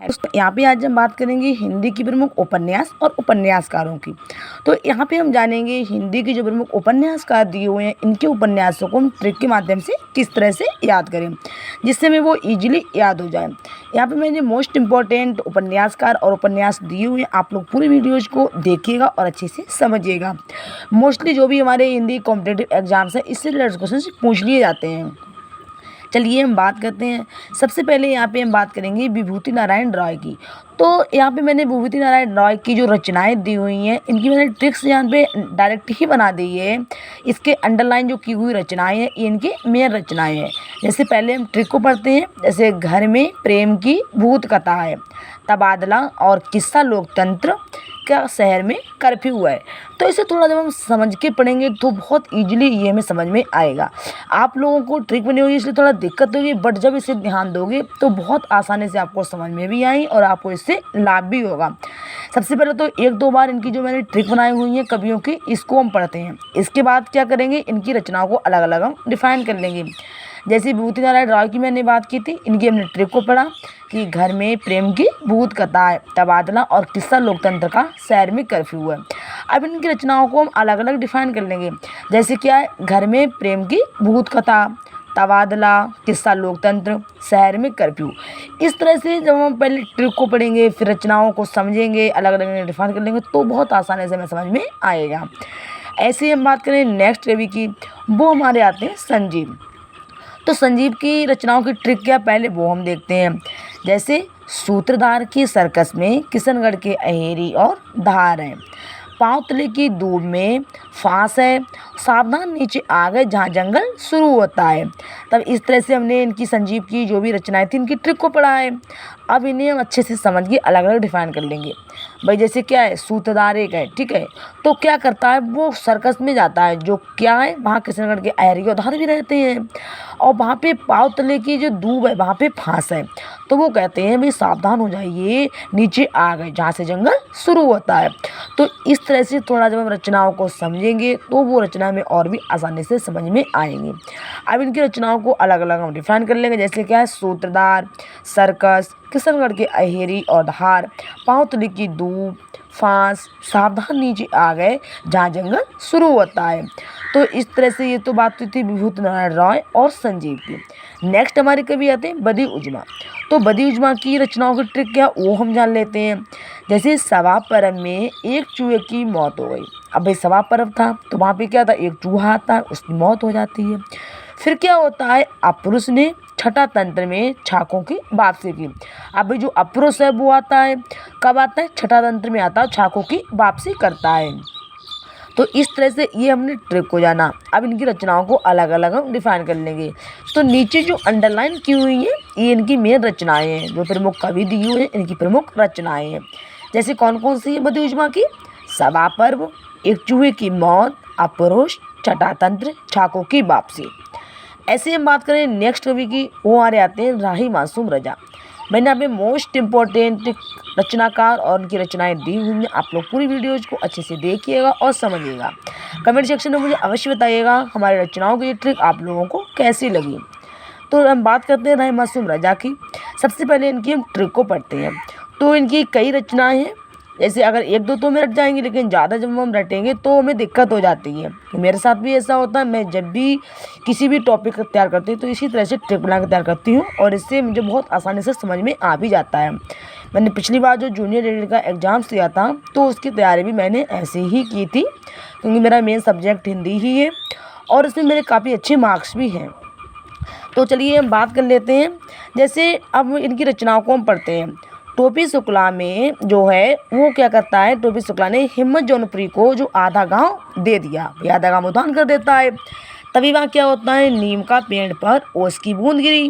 यहाँ पे आज हम बात करेंगे हिंदी की प्रमुख उपन्यास और उपन्यासकारों की। तो यहाँ पे हम जानेंगे हिंदी के जो प्रमुख उपन्यासकार दिए हुए हैं, इनके उपन्यासों को हम ट्रिक के माध्यम से किस तरह से याद करें जिससे हमें वो ईजिली याद हो जाए। यहाँ पे मैंने मोस्ट इम्पॉर्टेंट उपन्यासकार और उपन्यास दिए हुए हैं, आप लोग पूरी वीडियोज़ को देखिएगा और अच्छे से समझिएगा। मोस्टली जो भी हमारे हिंदी कॉम्पिटेटिव एग्जाम्स हैं, इससे रिलेटेड क्वेश्चन पूछ लिए जाते हैं। चलिए हम बात करते हैं। सबसे पहले यहाँ पे हम बात करेंगे विभूति नारायण रॉय की। तो यहाँ पे मैंने विभूति नारायण रॉय की जो रचनाएं दी हुई हैं, इनकी मैंने ट्रिक्स यहाँ पे डायरेक्ट ही बना दी है। इसके अंडरलाइन जो की हुई रचनाएं हैं, ये इनकी मेन रचनाएं हैं। जैसे पहले हम ट्रिक को पढ़ते हैं। जैसे घर में प्रेम की भूत कथा है, तबादला और किस्सा लोकतंत्र का शहर में कर्फ्यू है। तो इसे थोड़ा जब हम समझ के पढ़ेंगे तो बहुत ईजिली ये हमें समझ में आएगा। आप लोगों को ट्रिक बनी होगी इसलिए थोड़ा दिक्कत होगी, बट जब इसे ध्यान दोगे तो बहुत आसानी से आपको समझ में भी आई और आपको इससे लाभ भी होगा। सबसे पहले तो एक दो बार इनकी जो मैंने ट्रिक बनाई हुई है कवियों की, इसको हम पढ़ते हैं। इसके बाद क्या करेंगे, इनकी रचनाओं को अलग अलग हम डिफाइन कर लेंगे। जैसे विभूति नारायण रॉय की मैंने बात की थी, इनकी हमने ट्रिक को पढ़ा कि घर में प्रेम की भूत कथा है, तबादला और किस्सा लोकतंत्र का शहर में कर्फ्यू है। अब इनकी रचनाओं को हम अलग अलग डिफाइन कर लेंगे। जैसे क्या है, घर में प्रेम की भूत कथा, तबादला, किस्सा लोकतंत्र, शहर में कर्फ्यू। इस तरह से जब हम पहले ट्रिक को पढ़ेंगे, फिर रचनाओं को समझेंगे, अलग अलग डिफाइन कर लेंगे तो बहुत आसानी से हमें समझ में आएगा। ऐसे ही हम बात करें नेक्स्ट कवि की, वो हमारे आते हैं संजीव। तो संजीव की रचनाओं की ट्रिक क्या, पहले वो हम देखते हैं। जैसे सूत्रधार की सर्कस में किशनगढ़ के अहेरी और धार है, पाँव तले की दूब में फांस है, सावधान नीचे आ गए जहाँ जंगल शुरू होता है। तब इस तरह से हमने इनकी संजीव की जो भी रचनाएं थी, इनकी ट्रिक को पढ़ा है। अब इन्हें हम अच्छे से समझ के अलग अलग डिफाइन कर लेंगे। भाई जैसे क्या है, सूत्रधार एक है, ठीक है, तो क्या करता है, वो सर्कस में जाता है, जो क्या है वहाँ किशनगढ़ के अहेरी और धार भी रहते हैं, और वहाँ पे पाँव तले की जो दूब है वहाँ पे फांस है। तो वो कहते हैं भाई सावधान हो जाइए, नीचे आ गए जहाँ से जंगल शुरू होता है। तो इस तरह से थोड़ा जब हम रचनाओं को समझेंगे तो वो रचना में और भी आसानी से समझ में आएंगी। अब इनकी रचनाओं को अलग अलग हम डिफाइन कर लेंगे। जैसे क्या है, सूत्रधार, सर्कस, किशनगढ़ के अहेरी और धार, पाँव तले की दूब, फांस, सावधान नीचे आ गए जहाँ जंगल शुरू होता है। तो इस तरह से ये तो बात थी विभूति नारायण रॉय और संजीव की। नेक्स्ट हमारे कवि आते हैं बदी उजमा। तो बदी उजमा की रचनाओं की ट्रिक क्या, वो हम जान लेते हैं। जैसे सभा पर्व में एक चूहे की मौत हो गई। अब भाई सभा पर्व था तो वहाँ पे क्या था, एक चूहा आता है, उसकी मौत हो जाती है। फिर क्या होता है, अपुरुष ने छठा तंत्र में छाकों की वापसी की। अब भाई जो अपुरुष है वो आता है, कब आता है, छठा तंत्र में आता है, छाकों की वापसी करता है। तो इस तरह से ये हमने ट्रिक को जाना। अब इनकी रचनाओं को अलग अलग हम डिफाइन कर लेंगे। तो नीचे जो अंडरलाइन की हुई है ये इनकी मेन रचनाएं हैं, जो प्रमुख कवि दी हुई हैं इनकी प्रमुख रचनाएं हैं। जैसे कौन कौन सी है बदी उजमा की, सभा पर्व, एक चूहे की मौत, अपरोष, छठा तंत्र, छाकों की वापसी। ऐसे हम बात करें नेक्स्ट कवि की, वो हमारे आते हैं राही मासूम रजा। मैंने यहाँ पे मोस्ट इम्पोर्टेंट रचनाकार और उनकी रचनाएं दी हुई हैं, आप लोग पूरी वीडियोज़ को अच्छे से देखिएगा और समझिएगा। कमेंट सेक्शन में मुझे अवश्य बताइएगा हमारी रचनाओं की ट्रिक आप लोगों को कैसी लगी। तो हम बात करते हैं राही मासूम रजा की। सबसे पहले इनकी हम ट्रिक को पढ़ते हैं। तो इनकी कई रचनाएँ हैं, जैसे अगर एक दो तो में रट जाएंगे, लेकिन ज़्यादा जब हम रटेंगे तो हमें दिक्कत हो जाती है। मेरे साथ भी ऐसा होता है, मैं जब भी किसी भी टॉपिक तैयार करती हूँ तो इसी तरह से ट्रिक बना के तैयार करती हूँ और इससे मुझे बहुत आसानी से समझ में आ भी जाता है। मैंने पिछली बार जो जूनियर एडिटर का एग्ज़ाम दिया था तो उसकी तैयारी भी मैंने ऐसे ही की थी, क्योंकि मेरा मेन सब्जेक्ट हिंदी ही है और इसमें मेरे काफ़ी अच्छे मार्क्स भी हैं। तो चलिए हम बात कर लेते हैं। जैसे अब इनकी रचनाओं को हम पढ़ते हैं। टोपी शुक्ला में जो है वो क्या करता है, टोपी शुक्ला ने हिम्मत जौनपुरी को जो आधा गांव दे दिया, आधा गांव उदान कर देता है। तभी वहाँ क्या होता है, नीम का पेड़ पर ओस की बूंद गिरी,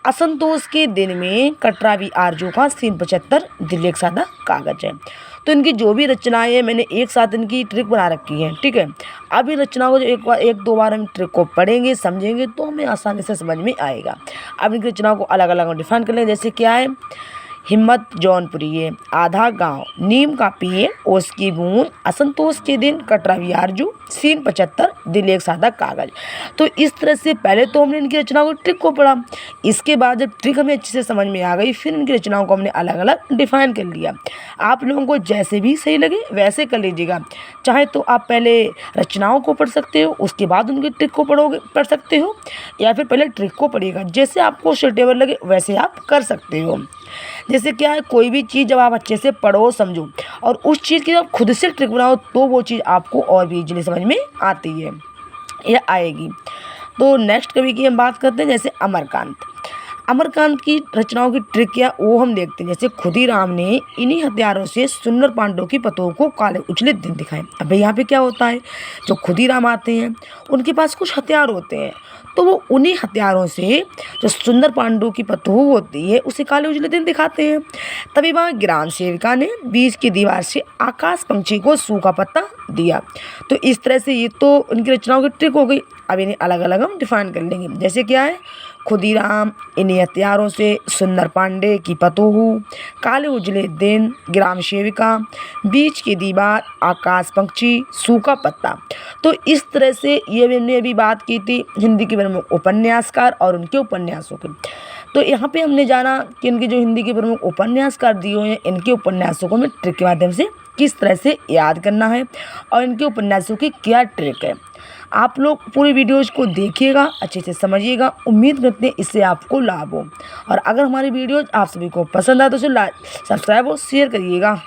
असंतोष के दिन में कटरावी आरजू का सीन 75 दिल एक सादा कागज है। तो इनकी जो भी रचनाएं हैं मैंने एक साथ इनकी ट्रिक बना रखी है, ठीक है। अब इन रचनाओं को जो एक दो बार हम ट्रिक को पढ़ेंगे समझेंगे तो हमें आसानी से समझ में आएगा। अब इनकी रचनाओं को अलग अलग डिफाइन कर लेंगे। जैसे क्या है, हिम्मत जौनपुरी है, आधा गांव, नीम का पिए, ओस की बूंद, असंतोष के दिन, कटरा वियारजू, सीन 75, दिल एक सादा कागज। तो इस तरह से पहले तो हमने इनकी रचनाओं की ट्रिक को पढ़ा। इसके बाद जब ट्रिक हमें अच्छे से समझ में आ गई, फिर इनकी रचनाओं को हमने अलग अलग डिफाइन कर लिया। आप लोगों को जैसे भी सही लगे वैसे कर लीजिएगा। चाहे तो आप पहले रचनाओं को पढ़ सकते हो, उसके बाद उनकी ट्रिक को पढ़ सकते हो, या फिर पहले ट्रिक को पढ़िएगा। जैसे आपको सूटेबल लगे वैसे आप कर सकते हो। जैसे क्या है, कोई भी चीज़ जब आप अच्छे से पढ़ो समझो और उस चीज़ की जब खुद से ट्रिक बनाओ तो वो चीज़ आपको और भी इजीली समझ में आती है या आएगी। तो नेक्स्ट कवि की हम बात करते हैं, जैसे अमरकांत। अमरकांत की रचनाओं की ट्रिक क्या वो हम देखते हैं। जैसे खुदीराम ने इन्हीं हथियारों से सुंदर पांडव की पतों को काले उजले दिन दिखाए। अब यहाँ पे क्या होता है, जो खुदीराम आते हैं उनके पास कुछ हथियार होते हैं, तो वो उन्हीं हथियारों से जो सुंदर पांडु की पतों होती है उसे काले उजले दिन दिखाते हैं। तभी वहाँ ग्राम सेविका ने बीच की दीवार से आकाश पंछी को सूखा पत्ता दिया। तो इस तरह से ये तो उनकी रचनाओं की ट्रिक हो गई। अब इन्हें अलग अलग हम डिफाइन कर लेंगे। जैसे क्या है, खुदीराम इन्हीं हथियारों से सुंदर पांडे की पतोहू, काले उजले दिन, ग्राम सेविका, बीच की दीवार, आकाश पंछी, सूखा पत्ता। तो इस तरह से ये हमने अभी बात की थी हिंदी के प्रमुख उपन्यासकार और उनके उपन्यासों की। तो यहाँ पे हमने जाना कि इनके जो हिंदी के प्रमुख उपन्यासकार दिए हुए हैं, इनके उपन्यासों को हमें ट्रिक के माध्यम से किस तरह से याद करना है और इनके उपन्यासों की क्या ट्रिक है। आप लोग पूरी वीडियोज़ को देखिएगा, अच्छे से समझिएगा। उम्मीद करते हैं इससे आपको लाभ हो। और अगर हमारी वीडियोज़ आप सभी को पसंद आए तो उसे लाइक, सब्सक्राइब और शेयर करिएगा।